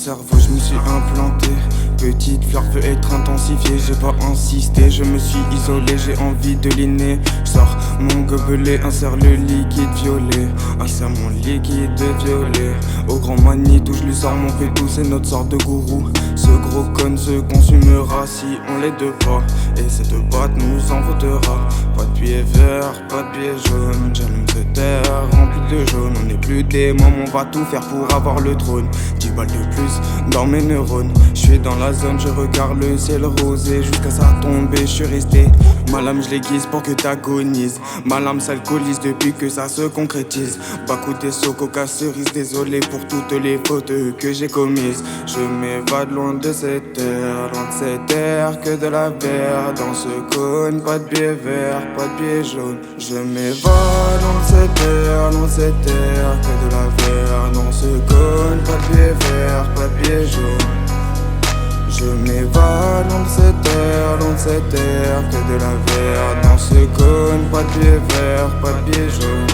cerveau je me suis implanté. Petite fleur veut être intensifiée, j'ai pas insisté, je me suis isolé, j'ai envie de l'inner. J'sors mon gobelet, insère le liquide violet, insère mon liquide violet. Au grand Manitou, je lui sors mon pétou, c'est notre sorte de gourou. Ce gros con se consumera si on l'aide pas, et cette boîte nous en vaudra. Pas de billets verts, pas de billets jaunes, j'allume cette terre remplie de jaune. On n'est plus des mômes, on va tout faire pour avoir le trône. 10 balles de plus dans mes neurones. Je suis dans la zone, je regarde le ciel rosé jusqu'à sa tombée, je suis resté. Ma lame je l'aiguise pour que t'agonises. Ma lame s'alcoolise depuis que ça se concrétise. Bakoute Soko, cerise, désolé pour toutes les fautes que j'ai commises. Je m'évade loin de cette terre, que de la verre. Dans ce cône, pas de biais vert, pas de biais jaune. Je m'évade loin de cette terre, que de la verre. Dans ce cône, pas de biais vert, pas de biais jaune. Je m'évade loin de cette terre, que de la verre. Dans ce cône, pas de biais vert, pas de biais jaune.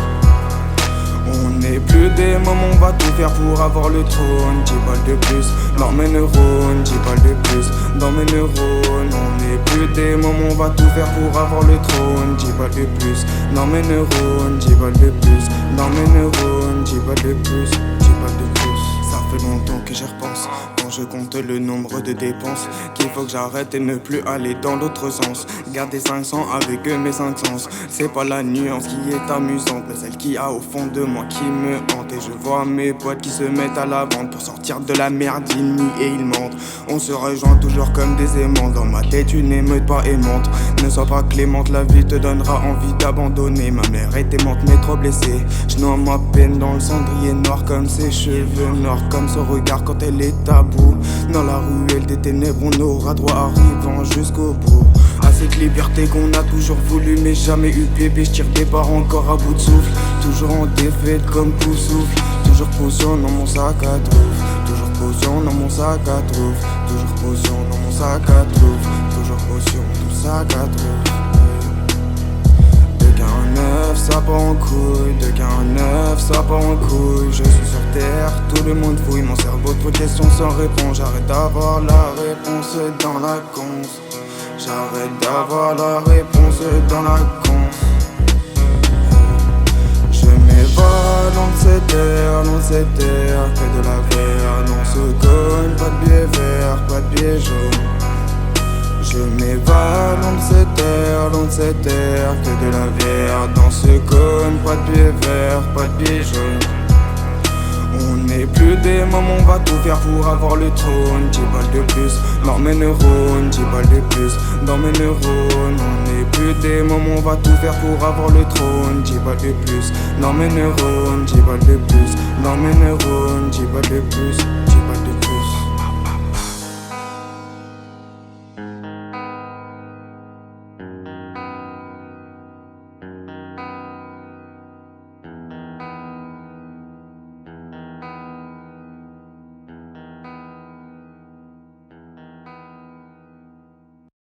On n'est plus des mômes, on va tout faire pour avoir le trône. 10 balles de plus dans mes neurones, 10 balles de plus dans mes neurones. On n'est plus des mômes, on va tout faire pour avoir le trône. 10 balles de plus dans mes neurones, 10 balles de plus dans mes neurones, 10 balles de plus, 10 balles de plus. Ça fait longtemps que j'y repense. Je compte le nombre de dépenses qu'il faut que j'arrête et ne plus aller dans l'autre sens. Garder 500 avec eux mes 5 sens. C'est pas la nuance qui est amusante, mais celle qui a au fond de moi qui me hante. Et je vois mes potes qui se mettent à la vente pour sortir de la merde, ils nient et ils mentent. On se rejoint toujours comme des aimants. Dans ma tête une émeute pas aimante. Ne sois pas clémente, la vie te donnera envie d'abandonner. Ma mère est aimante mais trop blessée. Je noie ma peine dans le cendrier noir comme ses cheveux noirs, comme son regard quand elle est tabou. Dans la ruelle des ténèbres, on aura droit arrivant jusqu'au bout. À cette liberté qu'on a toujours voulu mais jamais eu bébé. Je tire des barres encore à bout de souffle. Toujours en défaite comme tout souffle. Toujours potion dans mon sac à trouve. Toujours potion dans mon sac à trouve. Toujours potion dans mon sac à trouve. Toujours potion dans mon sac à trouve. 2,49, ça part en couille. 2,49, ça part en couille. Je suis sur terre, tout le monde fouille. Mon cerveau trop de questions sans réponse. J'arrête d'avoir la réponse dans la conce. J'arrête d'avoir la réponse dans la conce. Je m'évade loin de cette terre, que de la verre. Dans ce cône, pas de biais vert, pas de biais jaune. Je m'évade loin de cette terre, que de la verre. Dans ce cône, pas de biais vert, pas de biais jaune. On n'est plus des mômes, on va tout faire pour avoir le trône. 10 balles de plus dans mes neurones, 10 balles de plus dans mes neurones. On n'est plus des mômes, on va tout faire pour avoir le trône. 10 balles de plus dans mes neurones, 10 balles de plus dans mes neurones, 10 balles de plus, 10 balles de plus.